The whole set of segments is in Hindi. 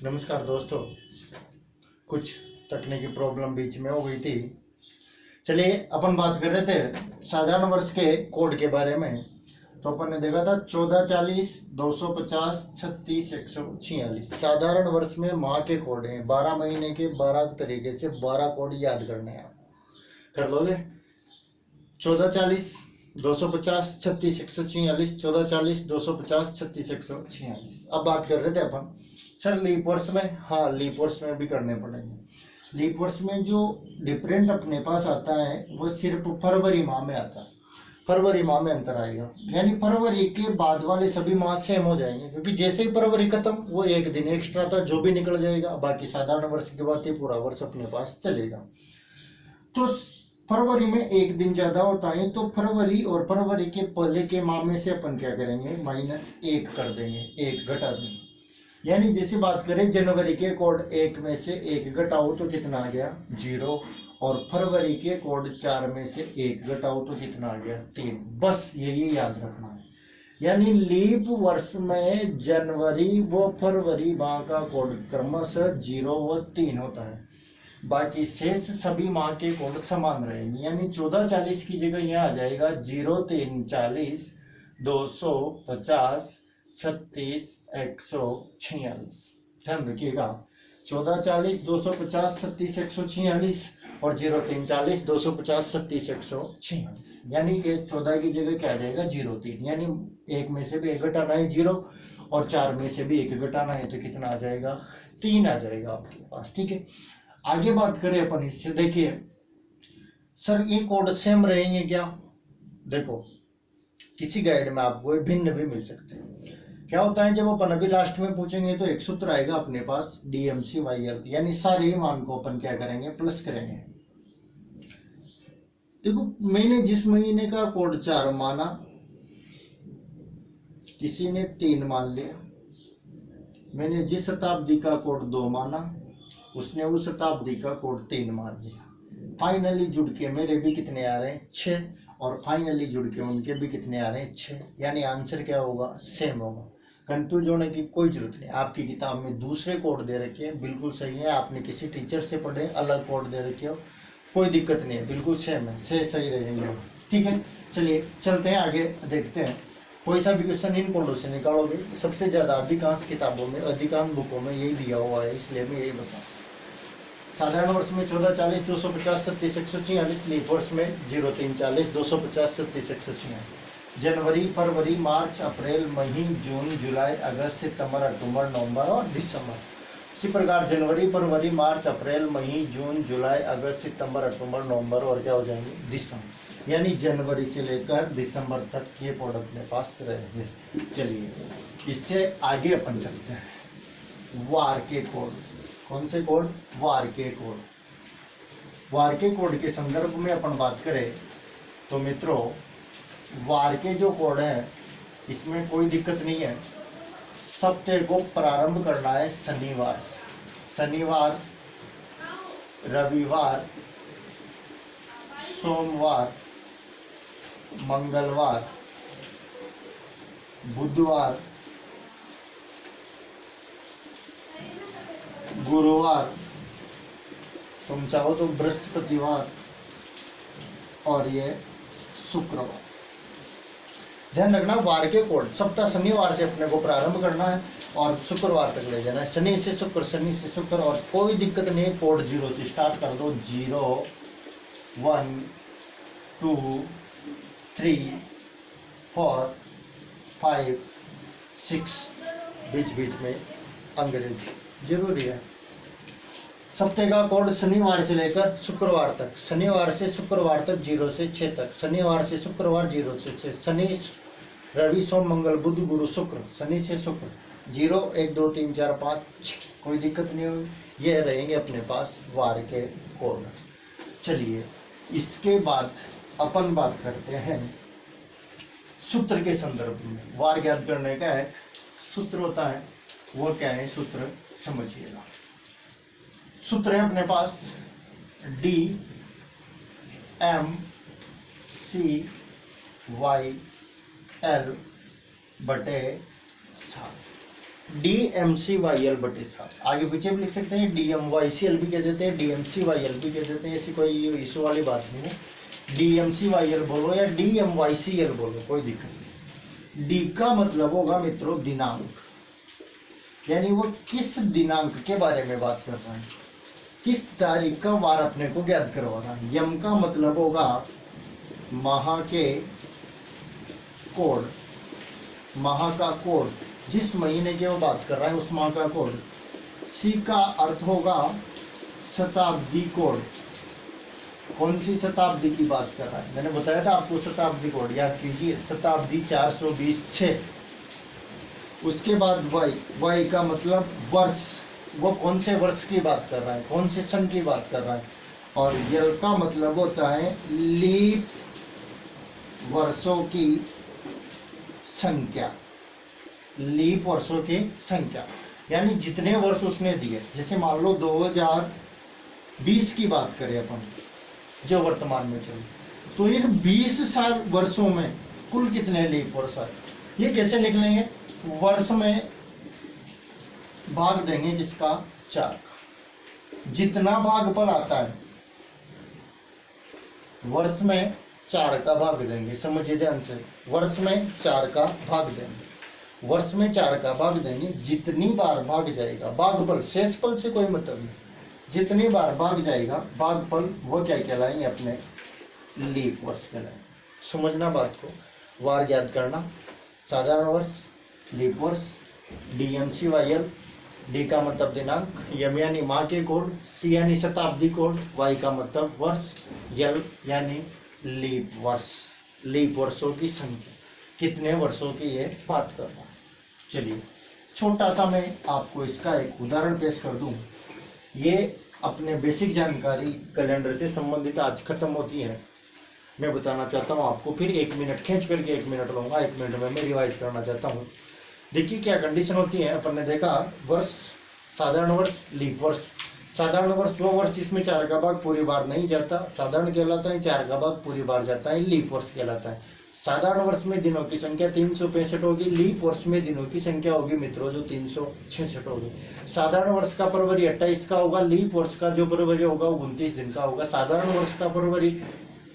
नमस्कार दोस्तों, कुछ तकनीकी प्रॉब्लम बीच में हो गई थी। चलिए, अपन बात कर रहे थे साधारण वर्ष के कोड के बारे में। तो अपन ने देखा था 14, 40, 250, 36, 146 साधारण वर्ष में माह के कोड हैं। 12 महीने के 12 तरीके से 12 कोड याद करने हैं। कर लोगे? 14, 40, 250, 36, 146, 14, 40, 250, 36, 146। अब बात कर रहे थे अपन सर लीप वर्ष में। हाँ, लीप वर्ष में भी करने पड़ेंगे। लीप वर्ष में जो डिफरेंट अपने पास आता है वो सिर्फ फरवरी माह में आता है। फरवरी माह में अंतर आएगा, यानी फरवरी के बाद वाले सभी माह सेम हो जाएंगे, क्योंकि जैसे ही फरवरी खत्म वो एक दिन एक्स्ट्रा था जो भी निकल जाएगा। बाकी साधारण वर्ष के बाद ये पूरा वर्ष अपने पास चलेगा। तो फरवरी में एक दिन ज्यादा होता है, तो फरवरी और फरवरी के पहले के माह में से अपन क्या करेंगे, -1 कर देंगे, 1 घटा देंगे। यानी जैसे बात करें जनवरी के कोड 1 में से 1 घटाओ तो कितना आ गया, 0। और फरवरी के कोड 4 में से 1 घटाओ तो कितना आ गया, 3। बस यही याद रखना है। यानी लीप वर्ष में जनवरी व फरवरी माह का कोड क्रमशः 0 व 3 होता है। बाकी शेष सभी माह के कोड समान रहेंगे। यानी 14, 40 की जगह यहाँ आ जाएगा 0, 3, 40, 250, 36, 146। ध्यान रखिएगा, 14, 40, 250, 36, 146 और 0, 3, 40, 250, 36, 146। यानी कि 14 की जगह क्या आ जाएगा, 0, 3। यानी 1 में से भी 1 घटाना है 0, और 4 में से भी 1 घटाना है तो कितना आ जाएगा, 3 आ जाएगा आपके पास। ठीक है, आगे बात करें अपन इससे। देखिए सर ये कोड सेम रहेंगे क्या? देखो, किसी गाइड में आपको भिन्न भी मिल सकते हैं। क्या होता है, जब अपन अभी लास्ट में पूछेंगे तो एक सूत्र आएगा अपने पास DMCYL, यानी सारे मान को अपन क्या करेंगे, प्लस करेंगे। देखो, मैंने जिस महीने का कोड 4 माना, किसी ने 3 मान लिया। मैंने जिस शताब्दी का कोड 2 माना, उसने उस शताब्दी का कोड 3 मान लिया। फाइनली जुड़ के मेरे भी कितने आ रहे हैं, 6। और फाइनली जुड़ के उनके भी कितने आ रहे हैं, 6। यानी आंसर क्या होगा, सेम होगा। कंफ्यूज होने की कोई जरूरत नहीं। आपकी किताब में दूसरे कोड दे रखे हैं, बिल्कुल सही है। आपने किसी टीचर से पढ़े, अलग कोड दे रखे हो, कोई दिक्कत नहीं है, बिल्कुल सेम है, से सही रहेंगे। ठीक है, चलिए चलते हैं आगे, देखते हैं। कोई सा भी क्वेश्चन इन कोडों से निकालोगे। सबसे ज्यादा अधिकांश किताबों में, अधिकांश बुकों में यही दिया हुआ है, इसलिए मैं यही बताऊँ। साधारण वर्ष में 14, 40, 250, 36, 146। लीप वर्ष में 0, 3, 40, 250, 36, 146। जनवरी, फरवरी, मार्च, अप्रैल, मई, जून, जुलाई, अगस्त, सितंबर, अक्टूबर, नवंबर और दिसंबर। इसी प्रकार जनवरी, फरवरी, मार्च, अप्रैल, मई, जून, जुलाई, अगस्त, सितंबर, अक्टूबर, नवंबर और क्या हो जाएंगे, दिसंबर। यानी जनवरी से लेकर दिसंबर तक ये कोड अपने पास रहेंगे। चलिए इससे आगे अपन चलते हैं। वार के कोड। कौन से कोड? वार के कोड। वार के कोड के संदर्भ में अपन बात करें तो मित्रों, वार के जो कोड है इसमें कोई दिक्कत नहीं है। सप्ताह को प्रारंभ करना है शनिवार। शनिवार, रविवार, सोमवार, मंगलवार, बुधवार, गुरुवार, तुम चाहो तो बृहस्पतिवार और ये शुक्रवार। ध्यान रखना, वार के कोड सप्ताह शनिवार से अपने को प्रारंभ करना है और शुक्रवार तक ले जाना है। शनि से शुक्र, शनि से शुक्र, और कोई दिक्कत नहीं है। कोड 0 से स्टार्ट कर दो। 0, 1, 2, 3, 4, 5, 6, बीच बीच में अंग्रेजी जरूरी है। सप्ताह का कोड शनिवार से लेकर शुक्रवार तक, शनिवार से शुक्रवार तक 0 से 6 तक, शनिवार से शुक्रवार 0 से 6, शनि, रवि, सोम, मंगल, बुध, गुरु, शुक्र, शनि से शुक्र 0, 1, 2, 3, 4, 5, 6, कोई दिक्कत नहीं होगी। ये रहेंगे अपने पास वार के कोड। चलिए इसके बाद अपन बात करते हैं सूत्र के संदर्भ में। वार ज्ञात करने का एक सूत्र होता है, वो क्या है सूत्र समझिएगा। सूत्र है अपने पास DMCYL/7। DMCYL बटे 7, आगे पीछे भी लिख सकते हैं, DMYCL भी कह देते हैं, DMCYL भी कह देते हैं, ऐसी कोई इशू वाली बात नहीं है। DMCYL बोलो या DMYCL बोलो, कोई दिक्कत नहीं। डी का मतलब होगा मित्रों दिनांक, यानी वो किस दिनांक के बारे में बात कर रहा है, किस तारीख का वार अपने को ज्ञात करवा रहा है। यम का मतलब होगा माह के कोड, माह का कोड, जिस महीने की वो बात कर रहा है उस माह का कोड। सी का अर्थ होगा शताब्दी कोड, कौन सी शताब्दी की बात कर रहा है, मैंने बताया था आपको शताब्दी कोड याद कीजिए, शताब्दी 420-6। उसके बाद वाई, वाई का मतलब वर्ष, वो कौन से वर्ष की बात कर रहा है, कौन से सन की बात कर रहा है। और यल का मतलब होता है लीप वर्षों की संख्या, लीप वर्षों की संख्या, यानी जितने वर्ष उसने दिए। जैसे मान लो 2020 की बात करें अपन, जो वर्तमान में चल, तो ये 20 साल वर्षों में कुल कितने लीप वर्ष आए, ये कैसे निकलेंगे, वर्ष में भाग देंगे जिसका 4, जितना भागफल आता है वर्ष में 4 का भाग देंगे, समझिए ध्यान से, वर्ष में 4 का भाग देंगे, वर्ष में 4 का भाग देंगे, जितनी बार भाग जाएगा, भागफल शेषफल से कोई मतलब नहीं, जितनी बार भाग जाएगा भागफल वो क्या कहलाएंगे, अपने लीप वर्ष कहलाएंगे। समझना बात को, वार ज्ञात करना, साधारण वर्ष, लीप वर्ष, DMCYL, डी का मतलब दिनांक, यम यानी माह के कोड, सी यानी शताब्दी कोड, वाई का मतलब वर्ष, यल यानी लीप वर्ष, लीप वर्षों की संख्या, कितने वर्षों की ये बात कर रहा है। चलिए छोटा सा मैं आपको इसका एक उदाहरण पेश कर दूं। ये अपने बेसिक जानकारी कैलेंडर से संबंधित आज खत्म होती है, मैं बताना चाहता हूँ आपको, फिर 1 मिनट खींच करके 1 मिनट लूंगा, 1 मिनट में मैं रिवाइज करना चाहता हूँ। देखिए क्या कंडीशन होती है, अपन ने देखा वर्ष, साधारण वर्ष, लीप वर्ष। साधारण वर्ष वो वर्ष जिसमें 4 का भाग पूरी बार नहीं जाता, साधारण कहलाता है, 4 का भाग पूरी बार जाता है, लीप वर्ष कहलाता है। साधारण वर्ष में दिनों की संख्या 365 होगी, लीप वर्ष में दिनों की संख्या होगी मित्रों जो 366 होगी। साधारण वर्ष का फरवरी 28 का होगा, लीप वर्ष का जो फरवरी होगा वो 29 दिन का होगा। साधारण वर्ष का फरवरी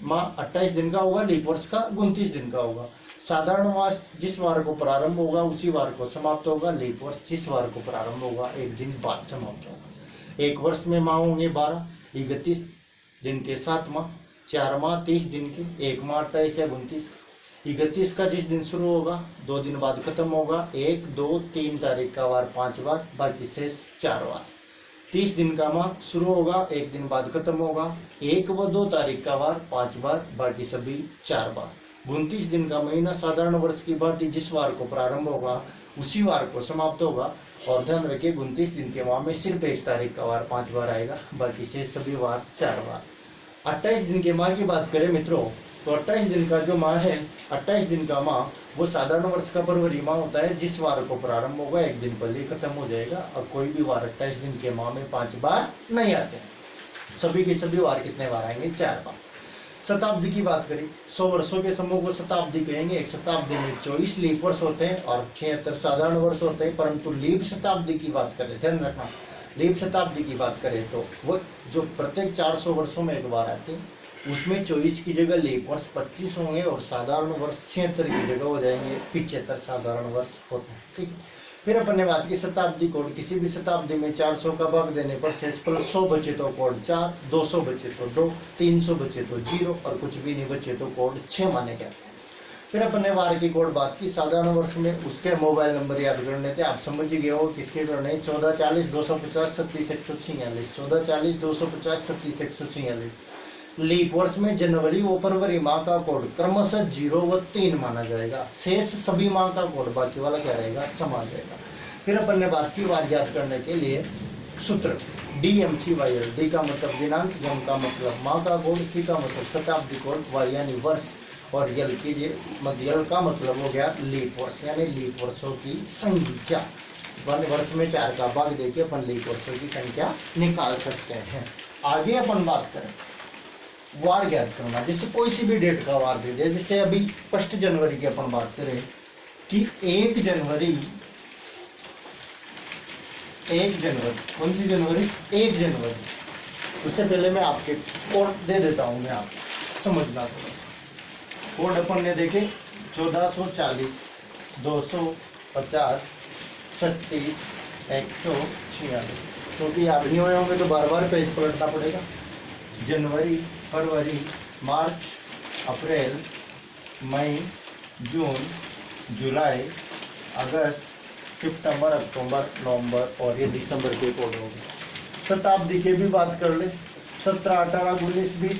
माह 28 दिन का होगा, लीप वर्ष का 29 दिन का होगा। साधारण मास जिस वार को प्रारंभ होगा उसी वार को समाप्त होगा, लीप वर्ष जिस वार को प्रारंभ होगा 1 दिन बाद समाप्त होगा। 1 वर्ष में माह होंगे 12, 31 दिन के 7 माह, 4 माह 30 दिन के, 1 माह 28 या 29, 31 का जिस दिन शुरू होगा 2 दिन बाद खत्म होगा, 1, 2, 3 तारीख का वार 5 बार, बाकी शेष 4 बार। 30 दिन का माह शुरू होगा, 1 दिन बाद खत्म होगा, 1 व 2 तारीख का वार 5 बार, बाकी सभी 4 बार। 29 दिन का महीना साधारण वर्ष की भांति जिस वार को प्रारंभ होगा उसी वार को समाप्त होगा। और ध्यान रखिए 29 दिन के माह में सिर्फ 1 तारीख का वार 5 बार आएगा, बाकी शेष सभी वार 4 बार। 28 दिन के माह की बात करें मित्रों, तो 28 दिन का जो माह है, 28 दिन का माह वो साधारण वर्ष का फरवरी माह होता है, जिस वार को प्रारंभ होगा 1 दिन पहले खत्म हो जाएगा। और कोई भी वार 28 दिन के माह में 5 बार नहीं आते, सभी के सभी वार कितने बार आएंगे, 4 बार। शताब्दी की बात करें, 100 वर्षों के समूह को शताब्दी कहेंगे। एक शताब्दी में 24 लीप वर्ष होते हैं और 76 साधारण वर्ष होते हैं, परंतु लीप शताब्दी की बात करें, ध्यान रखना, लीप शताब्दी की बात करें तो वो जो प्रत्येक 400 वर्षों में एक बार आते हैं, उसमें 24 की जगह लीप वर्ष 25 होंगे और साधारण वर्ष 76 की जगह हो जाएंगे 75 साधारण वर्ष होते हैं। ठीक है, फिर अपन ने बात की शताब्दी कोड। किसी भी शताब्दी में 400 का भाग देने पर शेषफल 100 बचे तो कोड 4, 200 बचे तो 2, 300 बचे तो 0 और कुछ भी नहीं बचे तो कोड 6 माने गए। फिर अपन ने वार की कोड बात की। साधारण वर्ष में उसके मोबाइल नंबर याद करने थे, आप समझ ही गए हो किसके करने, 14 40 250 36 146, 14 40 250 36 146। लीप वर्ष में जनवरी व फरवरी माह का कोड क्रमशः 0 व 3 माना जाएगा, शेष सभी माह का कोड बाकी वाला क्या रहेगा, समान रहेगा। फिर अपन ने बात की वार ज्ञात करने के लिए सूत्र DMCYL, डी का मतलब दिनांक, एम का मतलब माह का कोड, सी का मतलब शताब्दी कोड, वाई यानी वर्ष और यल यल का मतलब हो गया लीप वर्ष यानी लीप वर्षों की संख्या। वर्ष में 4 का भाग देके अपन लीप वर्षों की संख्या निकाल सकते हैं। आगे अपन बात करें वार ज्ञात करना, जैसे कोई सी भी डेट का वार दे दिया, जैसे अभी 1 जनवरी की अपन बात करें कि 1 जनवरी 1 जनवरी, कौन सी जनवरी? 1 जनवरी। उससे पहले मैं आपके कोड दे देता हूँ, मैं आप समझना थोड़ा सा। कोड अपन ने देखे 1440, 250, 36, 146। क्योंकि याद नहीं हुए होंगे तो बार बार पेज पलटना पड़ेगा। जनवरी, फरवरी, मार्च, अप्रैल, मई, जून, जुलाई, अगस्त, सितंबर, अक्टूबर, नवंबर और ये दिसंबर के कोड हो गए। शताब्दी के भी बात कर ले। 17, 18, 19, 20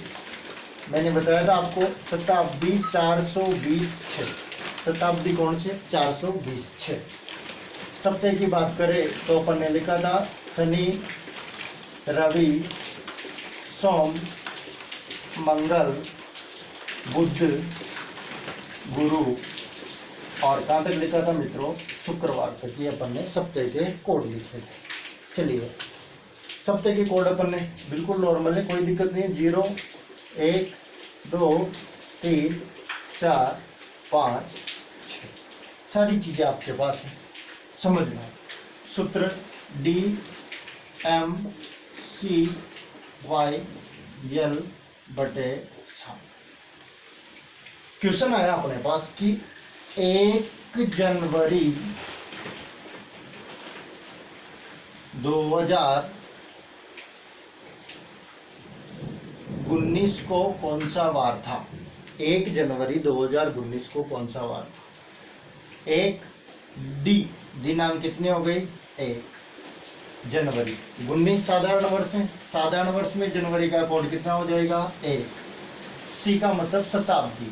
मैंने बताया था आपको। शताब्दी 420 6। शताब्दी कौन से? 420 6। सप्ताह की बात करें तो अपन ने लिखा था शनि, रवि, सोम, मंगल, बुध, गुरु और कहाँ तक लिखा था मित्रों? शुक्रवार तक। ये अपन ने सप्ताह के कोड लिखे थे। चलिए, सप्ताह के कोड अपन ने बिल्कुल नॉर्मल है, कोई दिक्कत नहीं है। 0, 1, 2, 3, 4, 5, 6 सारी चीजें आपके पास है, समझना। सूत्र D M C Y L बटे 7। क्वेश्चन आया अपने पास कि 1 जनवरी 2019 को कौन सा वार था? 1 जनवरी 2019 को कौन सा वार था? 1 डी दिनांक कितने हो गई? 1 जनवरी। 19 साधारण वर्ष है, साधारण वर्ष में जनवरी का कोड कितना हो जाएगा? 1। सी का मतलब शताब्दी।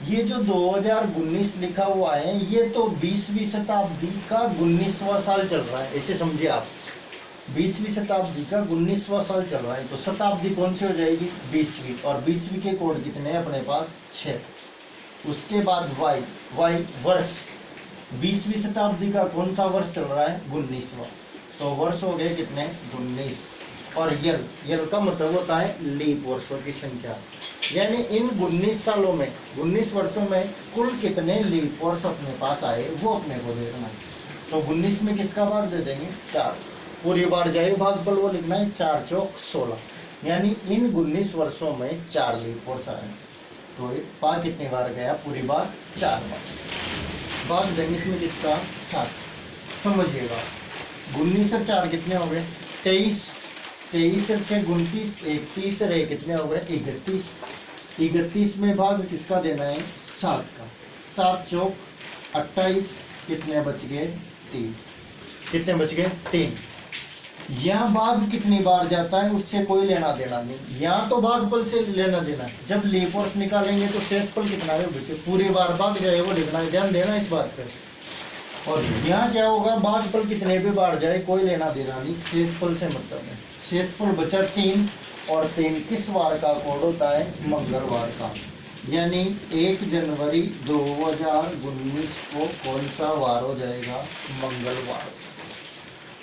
ये जो 2019 लिखा हुआ है ये तो 20वीं शताब्दी का 19वां साल चल रहा है, ऐसे समझिए आप। 20वीं शताब्दी का 19वां साल चल रहा है, तो शताब्दी कौन सी हो जाएगी? 20वीं। और 20वीं के कोड कितने हैं अपने पास? 6। उसके बाद वाई, वाई वर्ष। 20वीं शताब्दी का कौन सा वर्ष चल रहा है? 19वां। तो वर्ष हो गए कितने? 19। और यल, यल का मतलब होता है लीप वर्षों की संख्या। यानी इन 19 सालों में, 19 वर्षों में कुल कितने लीप वर्ष अपने पास आए वो अपने को देखना है। तो 19 में किसका भाग दे देंगे? 4। पूरी बार जाए भागफल वो लिखना है 4 चौक 16। यानी इन 19 वर्षों में 4 लीप वर्ष आए। तो बार कितनी बार गया? पूरी बार 4 बार। भाग देंगे इसमें किसका? 7। समझिएगा 19 और 4 कितने हो गए? 23। 23 और 6 29, 31 और 1 कितने हो गए? 31। 31 में भाग किसका देना है? 7 का। 7 चौक 28। कितने बच गए? 3। कितने बच गए? 3। यहाँ भाग कितनी बार जाता है उससे कोई लेना देना नहीं, यहाँ तो भागफल से लेना देना है। जब लीप वर्ष निकालेंगे तो शेषफल कितना है बेटे? पूरी बार भाग जाए वो लिखना है, ध्यान देना इस बात पर। और यहाँ क्या होगा? भागफल कितने भी बार जाए कोई लेना देना नहीं, शेषफल से मतलब है। शेषफल बचा 3 और 3 किस वार का कोड होता है? मंगलवार का। यानी 1 जनवरी 2019 को कौन सा वार हो जाएगा? मंगलवार।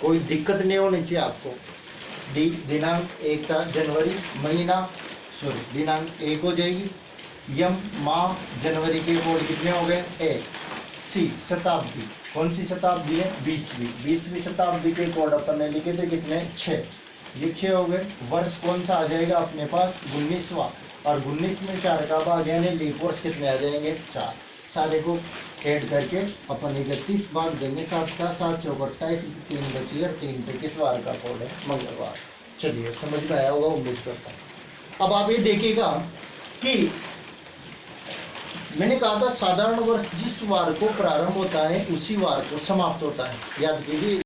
कोई दिक्कत नहीं होनी चाहिए आपको। दिनांक 1 जनवरी, महीना सॉरी दिनांक 1 हो जाएगी। यम माह, जनवरी के कोड कितने हो गए? 1। सी शताब्दी, कौन सी शताब्दी है? 20वीं। 20वीं शताब्दी के कोड अपन ने लिखे थे कितने? 6। ये 6 हो गए। वर्ष कौन सा आ जाएगा अपने पास? 19वां। और 19 में 4 का भाग यानी लीप वर्ष कितने आ जाएंगे? 4। सारे को ऐड करके अपन 31 भाग देंगे 7 का। 7 चौक 28, 3 बची और 3 पे किस वार का कोड है? मंगलवार। चलिए समझ में आया होगा, उम्मीद करता हूँ। अब आप ये देखिएगा कि मैंने कहा था साधारण वर्ष जिस वार को प्रारंभ होता है उसी वार को समाप्त होता है। याद कीजिए।